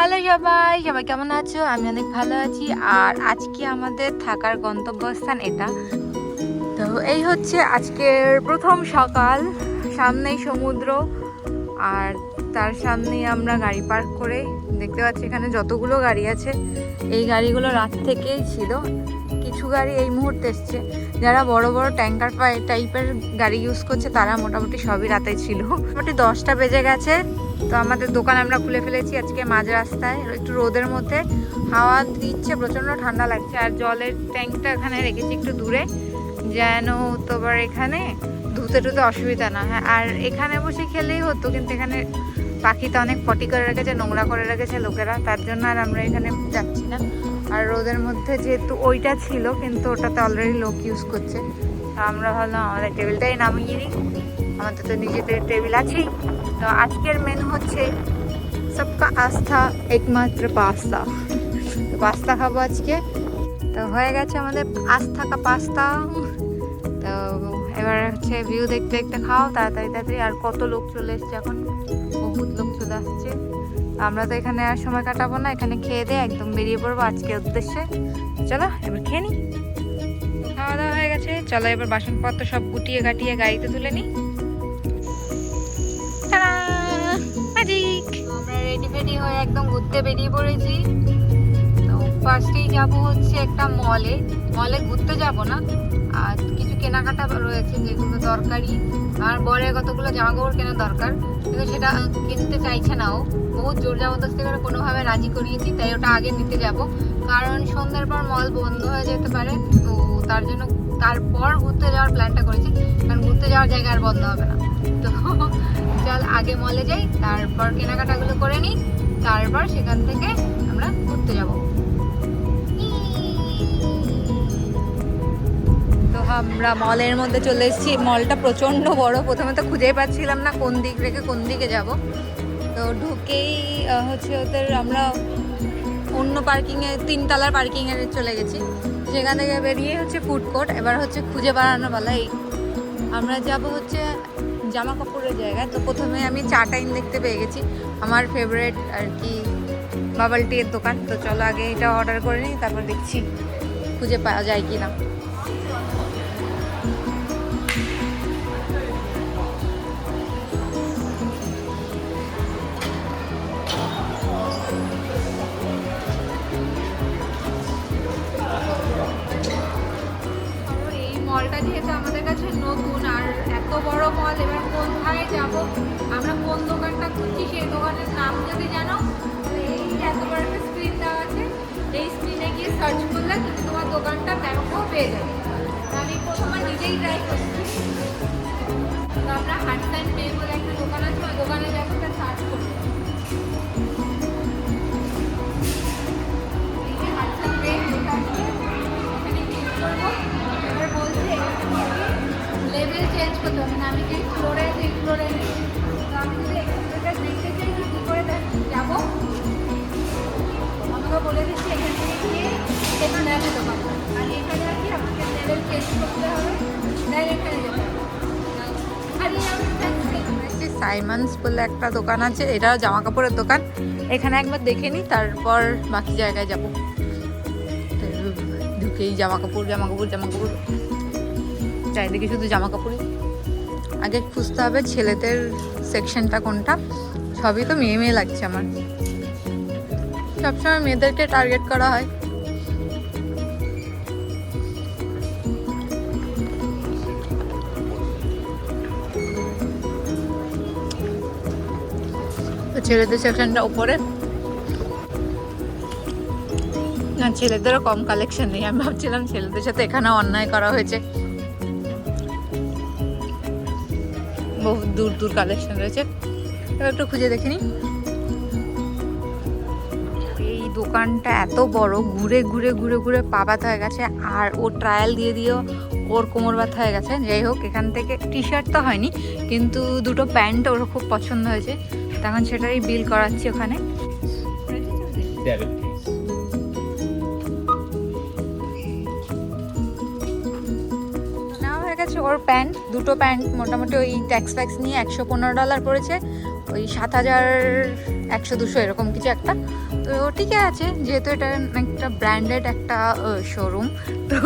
Hello সবাই, সবাই কেমন আছো? আমি অনেক ভালো আছি। আর আজকে আমাদের থাকার গন্তব্যস্থান এটা। তো এই হচ্ছে আজকের প্রথম সকাল। সামনেই সমুদ্র, আর তার সামনেই আমরা গাড়ি পার্ক করে দেখতে পাচ্ছি এখানে যতগুলো গাড়ি আছে এই গাড়িগুলো রাত থেকেই ছিল। কিছু গাড়ি এই মুহূর্তে এসছে। যারা বড় বড় ট্যাঙ্কার টাইপের গাড়ি ইউজ করছে তারা মোটামুটি সবই রাতে ছিল। মোটামুটি 10টা বেজে গেছে। তো আমাদের দোকান আমরা খুলে ফেলেছি আজকে মাঝ রাস্তায়, একটু রোদের মধ্যে। হাওয়া দিচ্ছে, প্রচণ্ড ঠান্ডা লাগছে। আর জলের ট্যাঙ্কটা এখানে রেখেছি একটু দূরে, যেন তোমার এখানে ধুতে টুতে অসুবিধা না হয়। আর এখানে বসে খেলেই হতো, কিন্তু এখানে পাখিতে অনেক পটি করে রেখেছে, নোংরা করে রেখেছে লোকেরা, তার জন্য আর আমরা এখানে যাচ্ছি না। আর রোদের মধ্যে যেহেতু ওইটা ছিল, কিন্তু ওটাতে অলরেডি লোক ইউজ করছে, তো আমরা ভাবলাম আমাদের টেবিলটাই নামিয়ে নিই, আমাদের তো নিজেদের টেবিল আছেই। তো আজকের মেনু হচ্ছে সবকা আস্থা একমাত্র পাস্তা। তো পাস্তা খাবো আজকে। তো হয়ে গেছে আমাদের আস্থা কা পাস্তা। তো এবার হচ্ছে ভিউ দেখতে দেখতে খাও তাড়াতাড়ি তাড়াতাড়ি। আর কত লোক চলে এসছে, এখন বহুত লোক চলে আসছে। আমরা তো এখানে আর সময় কাটাবো না, এখানে খেয়ে দিয়ে একদম বেরিয়ে পড়বো আজকের উদ্দেশ্যে। চলো এবার খেয়ে নিই। খাওয়া দাওয়া হয়ে গেছে, চলো এবার বাসনপত্র সব গুটিয়ে গাটিয়ে গাড়িতে তুলে নিই। আমরা রেডি ফেডি হয়ে একদম ঘুরতে বেরিয়ে পড়েছি। তো ফার্স্টেই যাবো হচ্ছে একটা মলে। মলে ঘুরতে যাব না, আর কিছু কেনাকাটা রয়েছে যেগুলো দরকারি। আর বরের কতগুলো জামা কাপড় কেনা দরকার, কিন্তু সেটা কিনতে চাইছে না ও। বহুত জোর জবরদস্তি করে কোনোভাবে রাজি করিয়েছি, তাই ওটা আগে নিতে যাব। কারণ সন্ধ্যের পর মল বন্ধ হয়ে যেতে পারে, তো তার জন্য তারপর ঘুরতে যাওয়ার প্ল্যানটা করেছি। কারণ ঘুরতে যাওয়ার জায়গা আর বন্ধ হবে না। তো চল আগে মলে যাই, তারপর কেনাকাটাগুলো করে নিই, তারপর সেখান থেকে আমরা ঘুরতে যাব। তো আমরা মলের মধ্যে চলে এসেছি। মলটা প্রচণ্ড বড়, প্রথমে তো খুঁজেই পাচ্ছিলাম না কোন দিক রেখে কোন দিকে যাব। তো ঢুকেই হচ্ছে ওদের আমরা অন্য পার্কিংয়ে, 3 তলার পার্কিংয়ে চলে গেছি। সেখান থেকে বেরিয়ে হচ্ছে ফুড কোর্ট। এবার হচ্ছে খুঁজে বেড়ানো বেলা। এই আমরা যাব হচ্ছে জামা কাপড়ের জায়গায়। তো প্রথমে আমি চা টাইম দেখতে পেয়ে গেছি, আমার ফেভারিট আর কি বাবল টিয়ের দোকান। তো চলো আগে এটা অর্ডার করে নিই, তারপর দেখছি খুঁজে পাওয়া যায় কি না। মলটা যেহেতু আমাদের কাছে নতুন আর এত বড় মল, এবার কোথায় যাব, আমরা কোন দোকানটা খুঁজছি সেই দোকানের নাম যদি জানো, এই এত বড় একটা স্ক্রিন দেওয়া আছে, এই স্ক্রিনে গিয়ে সার্চ করলে তুমি তোমার দোকানটা ম্যাপও পেয়ে যাবে। আমি প্রথমে নিজেই ট্রাই করছি। তো আমরা হার্টস অ্যান্ড পে বলে একটা দোকান আছে, ওই দোকানে যাবো, তার সার্চ করবো। এই যে হার্টস অ্যান্ড পে ওখানে ক্লিক করবো। এবার বলছে লেভেল চেঞ্জ করতে হবে না, আমি যে ফ্লোরে সেই ফ্লোরে নেই। তো আমি যদি এখানটা দেখতে চাই কী করে যাবো, আমাকে বলে দিচ্ছি এখান থেকে গিয়ে এখানে আছে দোকানটা। আর এখানে আছি আমাকে লেভেল চেঞ্জ করতে হবে, ডাইরেক্ট এখানে যেতে হবে। সাইমন্স বলে একটা দোকান আছে, এটা জামা কাপড়ের দোকান। এখানে একবার দেখে নিই, তারপর বাকি জায়গায় যাবো। ঢুকেই জামা কাপড় জামা কাপড় জামা কাপড়, চারিদিকে শুধু জামা কাপড়ই। আগে খুঁজতে হবে ছেলেদের সেকশনটা কোনটা। সবই তো মেয়ে মেয়ে লাগছে আমার, সবসময় মেয়েদেরকে টার্গেট করা হয়। তো ছেলেদের সেকশনটা উপরে না, ছেলেদেরও কম কালেকশন নেই। আমি ভাবছিলাম ছেলেদের সাথে এখানে অন্যায় করা হয়েছে, বহু দূর দূর কালেকশন রয়েছে। এবার একটু খুঁজে দেখে নিই। এই দোকানটা এত বড়, ঘুরে ঘুরে ঘুরে ঘুরে পা ব্যথা হয়ে গেছে। আর ও ট্রায়াল দিয়ে দিয়েও ওর কোমর ব্যথা হয়ে গেছে। যাই হোক, এখান থেকে টি শার্ট তো হয়নি, কিন্তু দুটো প্যান্ট ওর খুব পছন্দ হয়েছে, তখন সেটাই বিল করাচ্ছি ওখানে। ওর প্যান্ট, দুটো প্যান্ট মোটামুটি ওই ট্যাক্স ফ্যাক্স নিয়ে $115 পড়েছে। ওই 7,100-200 এরকম কিছু একটা। তো ঠিকই আছে, যেহেতু এটা একটা ব্র্যান্ডেড একটা শোরুম, তো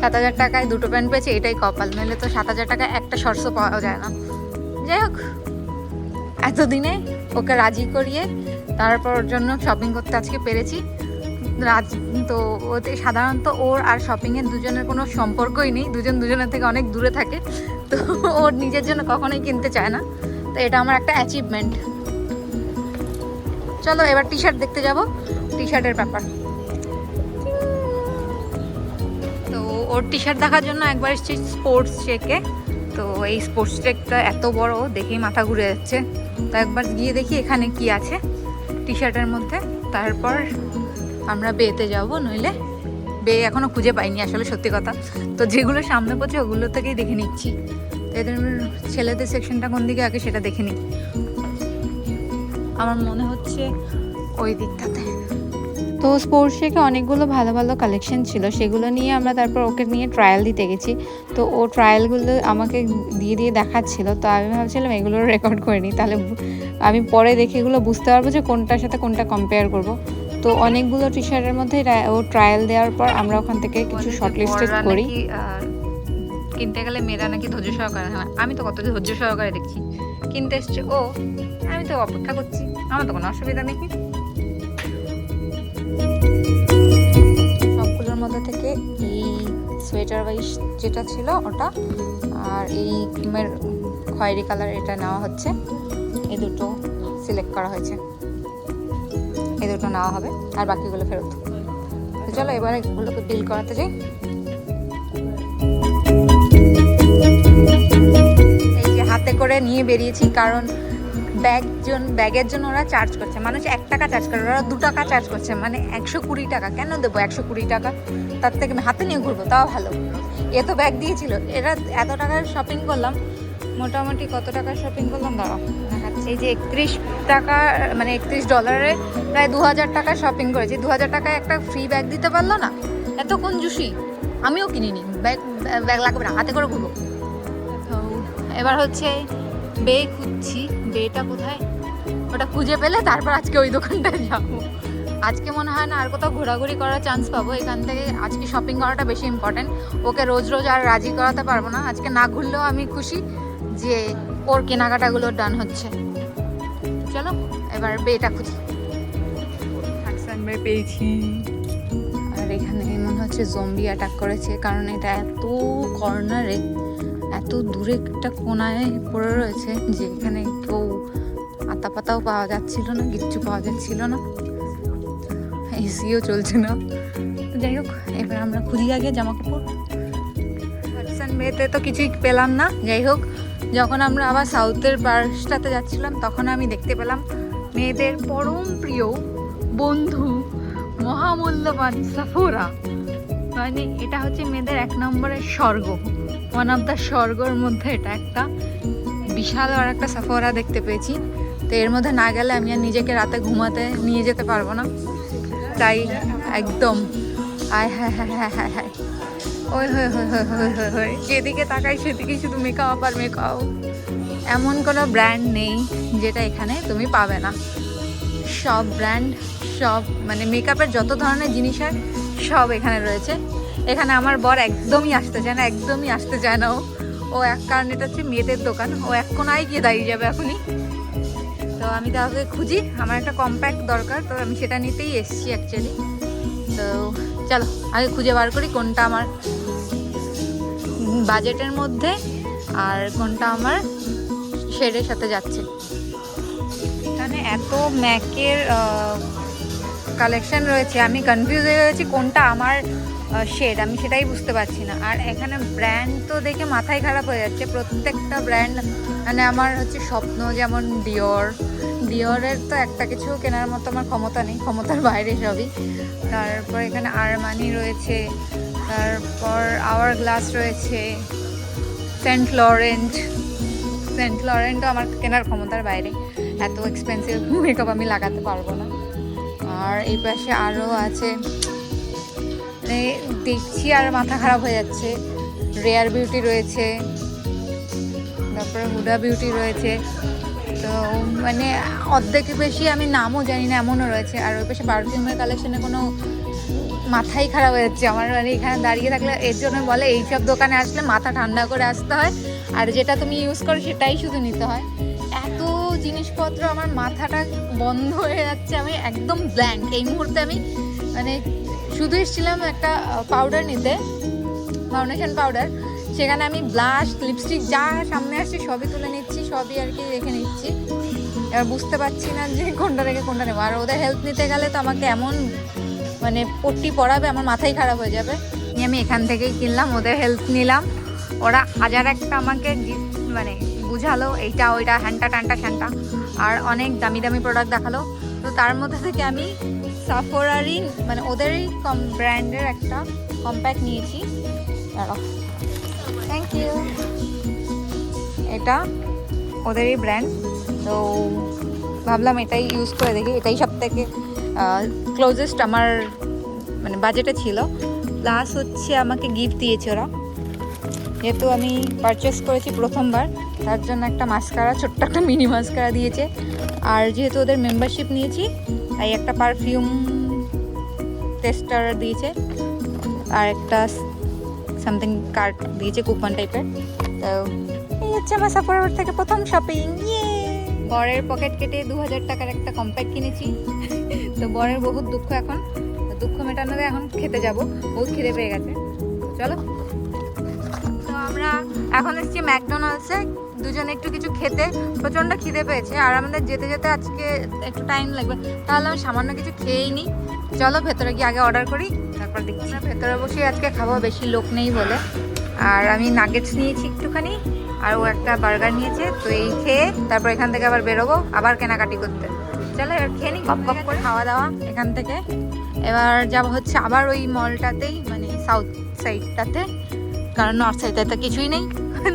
7,000 টাকায় দুটো প্যান্ট পেয়েছে, এটাই কপাল। নইলে তো 7,000 টাকায় একটা শর্টসও পাওয়া যায় না। যাই হোক, এতদিনে ওকে রাজি করিয়ে তারপর ওর জন্য শপিং করতে আজকে পেরেছি। তো ওতে সাধারণত ওর আর শপিংয়ের দুজনের কোনো সম্পর্কই নেই, দুজনের থেকে অনেক দূরে থাকে। তো ওর নিজের জন্য কখনোই কিনতে চায় না, তো এটা আমার একটা অ্যাচিভমেন্ট। চলো এবার টি শার্ট দেখতে যাব, টি শার্টের ব্যাপার। তো ওর টি শার্ট দেখার জন্য একবার এসেছি স্পোর্টস চেকে। তো এই স্পোর্টস চেকটা এত বড়, দেখেই মাথা ঘুরে যাচ্ছে। তো একবার গিয়ে দেখি এখানে কি আছে টি শার্টের মধ্যে, তারপর আমরা বেতে যাব। নইলে বে এখনও খুঁজে পাইনি আসলে, সত্যি কথা। তো যেগুলো সামনে পড়ছে ওগুলো থেকেই দেখে নিচ্ছি। তো এদের ছেলেদের সেকশনটা কোন দিকে আগে সেটা দেখে নিই। আমার মনে হচ্ছে ওই দিকটাতে। তো স্পোর্টস থেকে অনেকগুলো ভালো ভালো কালেকশন ছিল, সেগুলো নিয়ে আমরা তারপর ওকে নিয়ে ট্রায়াল দিতে গেছি। তো ও ট্রায়ালগুলো আমাকে দিয়ে দেখাচ্ছিল। তো আমি ভাবছিলাম এগুলো রেকর্ড করে নিই, তাহলে আমি পরে দেখে এগুলো বুঝতে পারবো যে কোনটার সাথে কোনটা কম্পেয়ার করব। তো অনেকগুলো টি শার্টের মধ্যে ও ট্রায়াল দেওয়ার পর আমরা ওখান থেকে কিছু শর্টলিস্টেড করি। কিনতে গেলে মেয়েরা নাকি ধৈর্য সহকারে, হ্যাঁ আমি তো কত ধৈর্য সহকারে দেখছি, কিনতে এসছে ও, আমি তো অপেক্ষা করছি, আমার তো কোনো অসুবিধা নেই। সবগুলোর মধ্যে থেকে এই সোয়েটার ওয়াইজ যেটা ছিল ওটা, আর এই খয়েরি কালার এটা নেওয়া হচ্ছে। এই দুটো সিলেক্ট করা হয়েছে, এই দুটো নেওয়া হবে, আর বাকিগুলো ফেরত। তো চলো এবারে এগুলোকে বিল করাতে যাই। এই যে হাতে করে নিয়ে বেরিয়েছি, কারণ ব্যাগের জন্য ওরা চার্জ করছে। মানুষ 1 টাকা চার্জ করে, ওরা 2 টাকা চার্জ করছে, মানে 120 টাকা। কেন দেবো 120 টাকা? তার থেকে আমি হাতে নিয়ে ঘুরবো, তাও ভালো। এ তো ব্যাগ দিয়েছিল। এরা এত টাকার শপিং করলাম, মোটামুটি কত টাকার শপিং করলাম দাঁড়াও দেখাচ্ছি। এই যে 31 টাকা, মানে $31 প্রায় 2,000 টাকা শপিং করেছি। 2,000 টাকায় একটা ফ্রি ব্যাগ দিতে পারলো না, এত কঞ্জুসি। আমিও কিনিনি, ব্যাগ লাগবে না, হাতে করে ঘুরবো। তো এবার হচ্ছে বে খুঁজছি, বেটা কোথায়, ওটা খুঁজে পেলে তারপর আজকে ওই দোকানটায় যাবো। আজকে মনে হয় না আর কোথাও ঘোরাঘুরি করার চান্স পাবো, এখান থেকে আজকে শপিং করাটা বেশি ইম্পর্টেন্ট। ওকে রোজ রোজ আর রাজি করাতে পারবো না, আজকে না ঘুরলেও আমি খুশি যে ওর কেনাকাটাগুলো ডান হচ্ছে। চলো এবার বেটা খুঁজি। পেয়েছি, আর এখানে মনে হচ্ছে জম্বি অ্যাটাক করেছে, কারণ এটা এত কর্নারে, এত দূরে একটা কোনায় পড়ে রয়েছে যে এখানে কেউ আতা পাতাও পাওয়া যাচ্ছিল না, কিচ্ছু পাওয়া যাচ্ছিল না, এসিও চলছে না। যাই হোক এবার আমরা খুঁজি আগে জামা কাপড়। হাডসন বেতে তো কিছুই পেলাম না। যাই হোক, যখন আমরা আবার সাউথের পার্কটাতে যাচ্ছিলাম তখন আমি দেখতে পেলাম মেয়েদের পরম প্রিয় বন্ধু মহামূল্যবান সাফোরা। মানে এটা হচ্ছে মেয়েদের 1 নম্বরের স্বর্গ, ওয়ান অফ দ্য স্বর্গর মধ্যে এটা একটা। বিশাল আর একটা সাফোরা দেখতে পেয়েছি। তো এর মধ্যে না গেলে আমি আর নিজেকে রাতে ঘুমাতে নিয়ে যেতে পারবো না, তাই একদম আয় হ্যাঁ হ্যাঁ হ্যাঁ হ্যাঁ হ্যাঁ ওই হয়ে হয়ে হয়ে হয়ে হয়ে হয়ে যেদিকে তাকাই সেদিকে শুধু মেকআপ আর মেকআপ। এমন কোনো ব্র্যান্ড নেই যেটা এখানে তুমি পাবে না। সব ব্র্যান্ড, সব মানে মেকআপের যত ধরনের জিনিস হয় সব এখানে রয়েছে। এখানে আমার বর একদমই আসতে চায় না, একদমই আসতে চায় না। ও এক কারণ এটা হচ্ছে মেয়েদের দোকান, ও এক কোনায় গিয়ে দাঁড়িয়ে যাবে এখনই। তো আমি তাকে খুঁজি, আমার একটা কম্প্যাক্ট দরকার, তো আমি সেটা নিতেই এসেছি অ্যাকচুয়ালি। তো চলো আগে খুঁজে বার করি কোনটা আমার বাজেটের মধ্যে আর কোনটা আমার শেডের সাথে যাচ্ছে। এখানে এত ম্যাকের কালেকশন রয়েছে, আমি কনফিউজ হয়ে গেছি কোনটা আমার শেড, আমি সেটাই বুঝতে পারছি না। আর এখানে ব্র্যান্ড তো দেখে মাথায় খারাপ হয়ে যাচ্ছে, প্রত্যেকটা ব্র্যান্ড মানে আমার হচ্ছে স্বপ্ন। যেমন ডিওরের তো একটা কিছু কেনার মতো আমার ক্ষমতা নেই, ক্ষমতার বাইরে সবই। তারপর এখানে আরমানি রয়েছে, তারপর আওয়ার গ্লাস রয়েছে, সেন্ট লরেন্টও আমার কেনার ক্ষমতার বাইরে, এত এক্সপেন্সিভ মেকআপ আমি লাগাতে পারবো না। আর এই পাশে আরও আছে, মানে দেখছি আর মাথা খারাপ হয়ে যাচ্ছে। রেয়ার বিউটি রয়েছে, তারপরে হুডা বিউটি রয়েছে। তো তো মানে অর্ধেক বেশি আমি নামও জানি না এমনও রয়েছে। আর ওই পাশে পারফিউমের কালেকশনে কোনো মাথাই খারাপ হয়ে যাচ্ছে আমার, মানে এখানে দাঁড়িয়ে থাকলে। এর জন্য বলে এইসব দোকানে আসলে মাথা ঠান্ডা করে আসতে হয়, আর যেটা তুমি ইউজ করো সেটাই শুধু নিতে হয়। এত জিনিসপত্র, আমার মাথাটা বন্ধ হয়ে যাচ্ছে, আমি একদম ব্ল্যাঙ্ক এই মুহূর্তে। আমি মানে শুধু এসেছিলাম একটা পাউডার নিতে, ফাউন্ডেশন পাউডার, সেখানে আমি ব্লাশ লিপস্টিক যা সামনে আসছে সবই তুলে নিচ্ছি, সবই আর কি রেখে নিচ্ছি। এবার বুঝতে পারছি না যে কোনটা রেখে কোনটা নেবো। আর ওদের হেল্প নিতে গেলে তো আমাকে এমন মানে পট্টি পরাবে, আমার মাথাই খারাপ হয়ে যাবে। আমি এখান থেকেই কিনলাম, ওদের হেল্প নিলাম। ওরা হাজার একটা আমাকে মানে বুঝালো এইটা ওইটা হ্যান্টা ট্যান্টা স্যান্টা, আর অনেক দামি দামি প্রোডাক্ট দেখালো। তো তার মধ্যে থেকে আমি সাফোরারই মানে ওদেরই ব্র্যান্ডের একটা কম্প্যাক্ট নিয়েছি। Thank you. এটা ওদেরই ব্র্যান্ড, তো ভাবলাম এটাই ইউজ করে দেখি। এটাই সব থেকে ক্লোজেস্ট আমার মানে বাজেটে ছিল। প্লাস হচ্ছে আমাকে গিফট দিয়েছে ওরা, যেহেতু আমি পারচেস করেছি প্রথমবার, তার জন্য একটা মাস্কারা, ছোট্ট একটা মিনি মাস্কারা দিয়েছে। আর যেহেতু ওদের মেম্বারশিপ নিয়েছি তাই একটা পারফিউম টেস্টার দিয়েছে, আর একটা সামথিং কার্ড দিয়েছে কুপন টাইপের। তো এই হচ্ছে আমার সাফারার থেকে প্রথম শপিং। বরের পকেট কেটে 2000 টাকার একটা কম্প্যাক্ট কিনেছি। তো বরের বহুত দুঃখ, এখন দুঃখ মেটানোতে এখন খেতে যাব, বহুত খিদে পেয়ে গেছে। চলো, তো আমরা এখন এসেছি ম্যাকডোনাল্ডসে দুজনে একটু কিছু খেতে। প্রচণ্ড খিদে পেয়েছে, আর আমাদের যেতে যেতে আজকে একটু টাইম লাগবে, তাহলে আমি সামান্য কিছু খেয়েই নিই। চলো ভেতরে গিয়ে আগে অর্ডার করি, তারপর দেখছি। ভেতরে বসে আজকে খাবো, বেশি লোক নেই বলে। আর আমি নাগেটস নিয়েছি একটুখানি, আর ও একটা বার্গার নিয়েছে। তো এই খেয়ে তারপর এখান থেকে আবার বেরোবো, আবার কেনাকাটি করতে। চলো এবার খেয়ে নিই, গপ গপ করে খাওয়া দাওয়া এখান থেকে। এবার যাবো হচ্ছে আবার ওই মলটাতেই, মানে সাউথ সাইডটাতে, কারণ নর্থ সাইডে তো কিছুই নেই।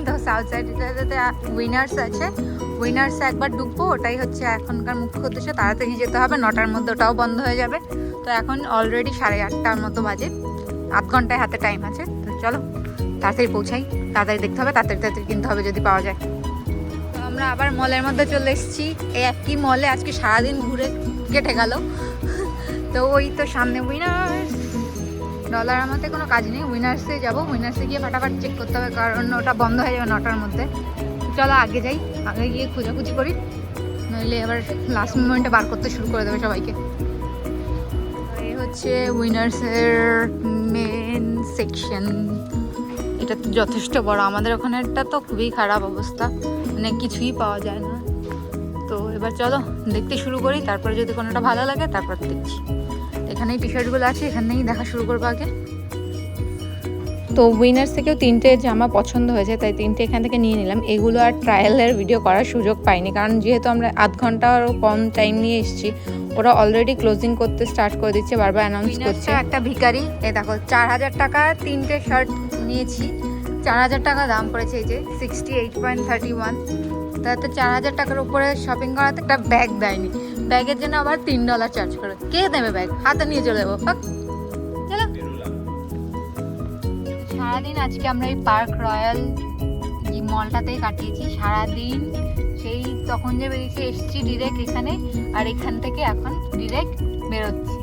তো সাউথ সাইডটাতে উইনার্স আছে, উইনার্সে একবার ঢুকবো, ওটাই হচ্ছে এখনকার মুখ্য উদ্দেশ্য। তাড়াতাড়ি যেতে হবে, 9টার মধ্যে ওটাও বন্ধ হয়ে যাবে। তো এখন অলরেডি 8:30টার মতো বাজে, 8 ঘন্টায় হাতে টাইম আছে। তো চলো তাড়াতাড়ি পৌঁছাই, তাড়াতাড়ি দেখতে হবে, তাড়াতাড়ি কিনতে হবে যদি পাওয়া যায়। তো আমরা আবার মলের মধ্যে চলে এসেছি। এই একই মলে আজকে সারাদিন ঘুরে কেটে গেল। তো ওই তো সামনে উইনার্স, ডলার আমাদের কোনো কাজ নেই, উইনার্সে যাবো। উইনার্সে গিয়ে ফাটাফাট চেক করতে হবে, কারণ ওটা বন্ধ হয়ে যাবে 9টার মধ্যে। চলো আগে যাই, আগে গিয়ে খোঁজাখুঁজি করি, নইলে এবার লাস্ট মোমেন্টে বার করতে শুরু করে দেবে সবাইকে। এই হচ্ছে উইনার্সের মেন সেকশন। এটা তো যথেষ্ট বড়, আমাদের ওখানেরটা তো খুবই খারাপ অবস্থা, মানে কিছুই পাওয়া যায় না। তো এবার চলো দেখতে শুরু করি, তারপরে যদি কোনোটা ভালো লাগে তারপর দেখছি। এখানেই টি শার্টগুলো আছে, এখানেই দেখা শুরু করবো আগে। তো উইনার্স থেকেও 3টে জামা পছন্দ হয়েছে, তাই 3টে এখান থেকে নিয়ে নিলাম। এগুলো আর ট্রায়ালের ভিডিও করার সুযোগ পাইনি, কারণ যেহেতু আমরা আধ ঘন্টারও কম টাইম নিয়ে এসেছি। ওরা অলরেডি ক্লোজিং করতে স্টার্ট করে দিচ্ছে, বারবার অ্যানাউন্স করছে। একটা ভিখারি, এই দেখো 4000 টাকা 3টে শার্ট নিয়েছি। 4000 টাকা দাম পড়েছে, এই যে 68.31। তাতে 4000 টাকার উপরে শপিং করাতে একটা ব্যাগ দেয়নি, ব্যাগের জন্য আবার $3 চার্জ করে। কে দেবে ব্যাগ, হাতে নিয়ে চলে যাবো। চলো, সারাদিন আজকে আমরা এই পার্ক রয়্যাল যে মলটাতেই কাটিয়েছি সারাদিন। সেই তখন যে বেরিয়েছি, এসছি ডিরেক্ট এখানে, আর এখান থেকে এখন ডিরেক্ট বেরোচ্ছি।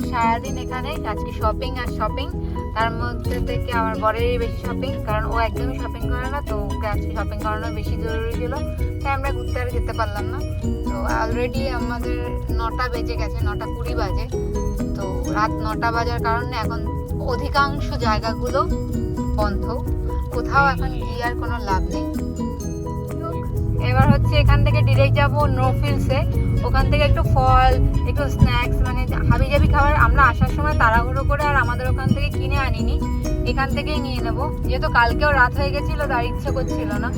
সারাদিন এখানে আজকে শপিং আর শপিং, তার মধ্যে থেকে আমার বরেরই বেশি শপিং, কারণ ও একদমই শপিং করে না। তো ওকে আজকে শপিং করানো বেশি জরুরি ছিল, তাই আমরা ঘুরতে আর যেতে পারলাম না। তো অলরেডি আমাদের 9টা বেজে গেছে, 9:20 বাজে। তো রাত 9টা বাজার কারণে এখন অধিকাংশ জায়গাগুলো বন্ধ, কোথাও এখন গিয়ে আর কোনো লাভ নেই। এবার হচ্ছে এখান থেকে ডিরেক্ট যাবো নোফিলসে, ওখান থেকে একটু ফল, একটু স্ন্যাক্স, মানে হাবিজাবি খাবার আমরা আসার সময় তাড়াহুড়ো করে আর আমাদের ওখান থেকে কিনে আনিনি, এখান থেকেই নিয়ে নেবো। যেহেতু কালকেও রাত হয়ে গেছিলো, তার ইচ্ছে করছিল না,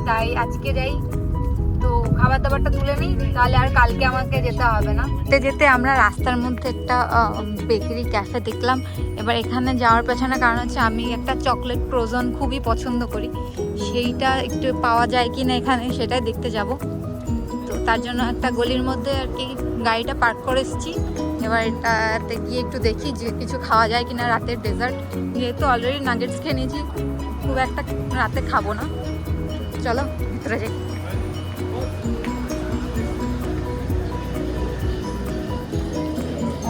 তাই আজকে যাই তো খাবার দাবারটা তুলে নিই, তাহলে আর কালকে আমাকে যেতে হবে না। যেতে যেতে আমরা রাস্তার মধ্যে একটা বেকারি ক্যাফে দেখলাম। এবার এখানে যাওয়ার পেছনে কারণ হচ্ছে আমি একটা চকলেট ফ্রোজন খুবই পছন্দ করি, সেইটা একটু পাওয়া যায় কি না এখানে সেটাই দেখতে যাব। তো তার জন্য একটা গলির মধ্যে আর কি গাড়িটা পার্ক করে এসেছি। এবার এটাতে গিয়ে একটু দেখি যে কিছু খাওয়া যায় কিনা রাতের ডেজার্ট। যেহেতু অলরেডি নাগেটস খেয়ে নিয়েছি, খুব একটা রাতে খাবো না। চলো ভিতরে যাই।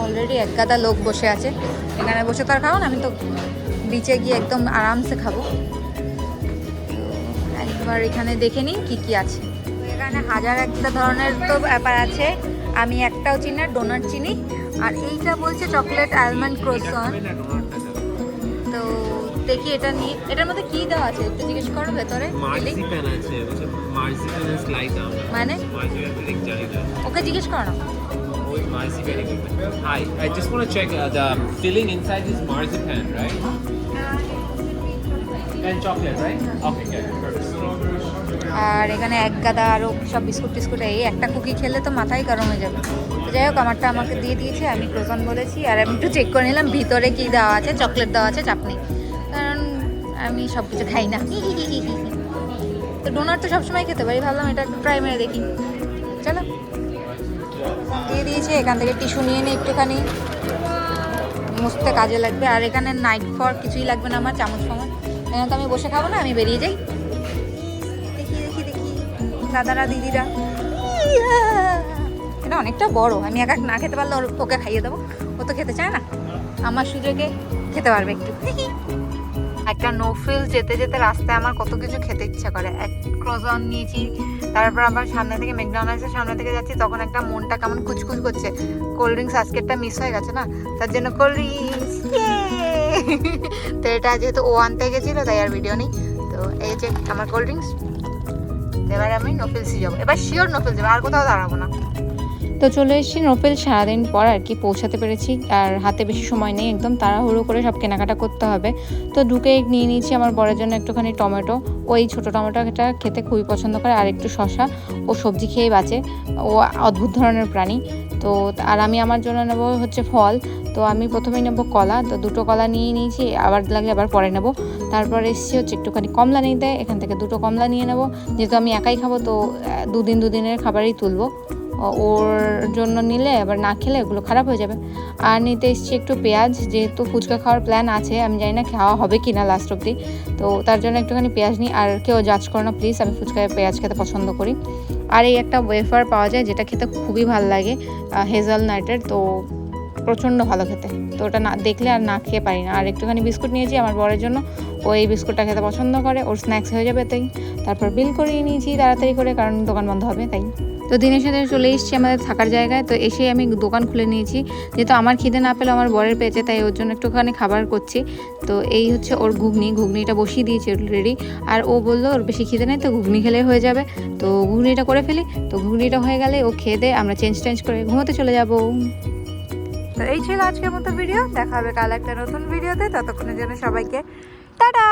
অলরেডি এক গাদা লোক বসে আছে। এখানে বসে তো আর খাবো না, আমি তো বিচে গিয়ে একদম আরামসে খাবো। একবার এখানে দেখে নিই কী কী আছে। এখানে হাজার একটা ধরনের তো ব্যাপার আছে, আমি একটাও চিনি না, ডোনাট চিনি। আর এইটা বলছে চকলেট আলমন্ড ক্রোসন। তো দেখি এটা নিয়ে, এটার মধ্যে কি দেওয়া আছে একটু জিজ্ঞেস করো ভেতরে। মার্জিপান আছে, মার্জিপান এর স্লাইস মানে ওকে জিজ্ঞেস করো না। Hi, I just want to check the filling inside is marzipan, right? And chocolate, right? Okay, good. Perfect. আর এখানে এক গাদা আরও সব বিস্কুট টিস্কুট, এই একটা কুকি খেলে তো মাথায় গরম হয়ে যাবে। তো যাই হোক, আমারটা আমাকে দিয়ে দিয়েছে, আমি ক্রোসন বলেছি। আর আমি একটু চেক করে নিলাম ভিতরে কি দেওয়া আছে, চকলেট দেওয়া আছে, চাপনি, কারণ আমি সব কিছু খাই না। তো ডোনাট তো সবসময় খেতে পারি, ভাবলাম এটা একটু ট্রাই মেরে দেখি। চলো, দিয়ে দিয়েছে। এখান থেকে টিস্যু নিয়ে নিই একটুখানি, মুছতে কাজে লাগবে। আর এখানে নাইট ফর কিছুই লাগবে না আমার, চামচ ফামচ। এখানে তো আমি বসে খাবো না, আমি বেরিয়ে যাই। দেখি দেখি দেখি দাদারা দিদিরা, এটা অনেকটা বড়, আমি একা না খেতে পারলে ওকে খাইয়ে দেবো। ও তো খেতে চায় না, আমার সুযোগে খেতে পারবে একটু। একটা নোফিল যেতে যেতে রাস্তায় আমার কত কিছু খেতে ইচ্ছা করে। এক ক্রোসন নিয়েছি, তারপর আবার সামনে থেকে ম্যাকডোনাল্ডসের সামনে থেকে যাচ্ছি, তখন একটা মনটা কেমন কুচকুচ করছে। কোল্ড ড্রিঙ্কস আজকেরটা মিস হয়ে গেছে না, তার জন্য কোল্ড ড্রিঙ্কস। তো এটা যেহেতু ও আনতে গেছিলো তাই আর ভিডিও নেই। তো এই যে আমার কোল্ড ড্রিঙ্কস। এবার আমি নোফেলসই যাবো, এবার শিওর নোফেল যাবো, আর কোথাও দাঁড়াবো না। তো চলে এসেছি নোফেল, সারাদিন পর আর কি পৌঁছাতে পেরেছি। আর হাতে বেশি সময় নেই, একদম তাড়াহুড়ো করে সব কেনাকাটা করতে হবে। তো ঢুকে নিয়ে নিয়েছি আমার বরের জন্য একটুখানি টমেটো। ওই ছোটো টমেটোটা খেতে খুবই পছন্দ করে, আর একটু শসা। ও সবজি খেয়ে বাঁচে, ও অদ্ভুত ধরনের প্রাণী। তো আর আমি আমার জন্য নেবো হচ্ছে ফল। তো আমি প্রথমেই নেবো কলা, তো দুটো কলা নিয়ে নিয়েছি, আবার লাগলে আবার পরে নেবো। তারপর এসেছি হচ্ছে একটুখানি কমলা নিতে, এখান থেকে দুটো কমলা নিয়ে নেবো। যেহেতু আমি একাই খাবো, তো দুদিনের খাবারই তুলবো। ওর জন্য নিলে আবার না খেলে ওগুলো খারাপ হয়ে যাবে। আর নিতে এসেছি একটু পেঁয়াজ, যেহেতু ফুচকা খাওয়ার প্ল্যান আছে, আমি জানি না খাওয়া হবে কি না লাস্ট অবধি। তো তার জন্য একটুখানি পেঁয়াজ নিই। আর কেউ জাজ করো না প্লিজ, আমি ফুচকায় পেঁয়াজ খেতে পছন্দ করি। আর এই একটা ওয়েফার পাওয়া যায়, যেটা খেতে খুবই ভালো লাগে, হেজেলনাটের। তো প্রচণ্ড ভালো খেতে, তো ওটা না দেখলে আর না খেয়ে পারি না। আর একটুখানি বিস্কুট নিয়েছি আমার বরের জন্য, ও এই বিস্কুটটা খেতে পছন্দ করে, ওর স্ন্যাক্স হয়ে যাবে তাই। তারপর বিল করিয়ে নিয়েছি তাড়াতাড়ি করে, কারণ দোকান বন্ধ হবে তাই। তো দিনের সাথে চলে এসেছি আমাদের থাকার জায়গায়। তো এসে আমি দোকান খুলে নিয়েছি, যেহেতু আমার খিদে না পেলে আমার বরের পেয়েছে, তাই ওর জন্য একটুখানি খাবার করছি। তো এই হচ্ছে ওর ঘুগনিটা বসিয়ে দিয়েছি অলরেডি। আর ও বললো ওর বেশি খিদে নেই, তো ঘুগনি খেলে হয়ে যাবে। তো ঘুগনিটা করে ফেলি, তো ঘুগনিটা হয়ে গেলে ও খেয়ে দেয়, আমরা চেঞ্জ করে ঘুমোতে চলে যাবো। তো এই ছিল আজকের মতো ভিডিও, দেখা হবে কাল একটা নতুন ভিডিওতে। ততক্ষণের জন্য সবাইকে টাটা।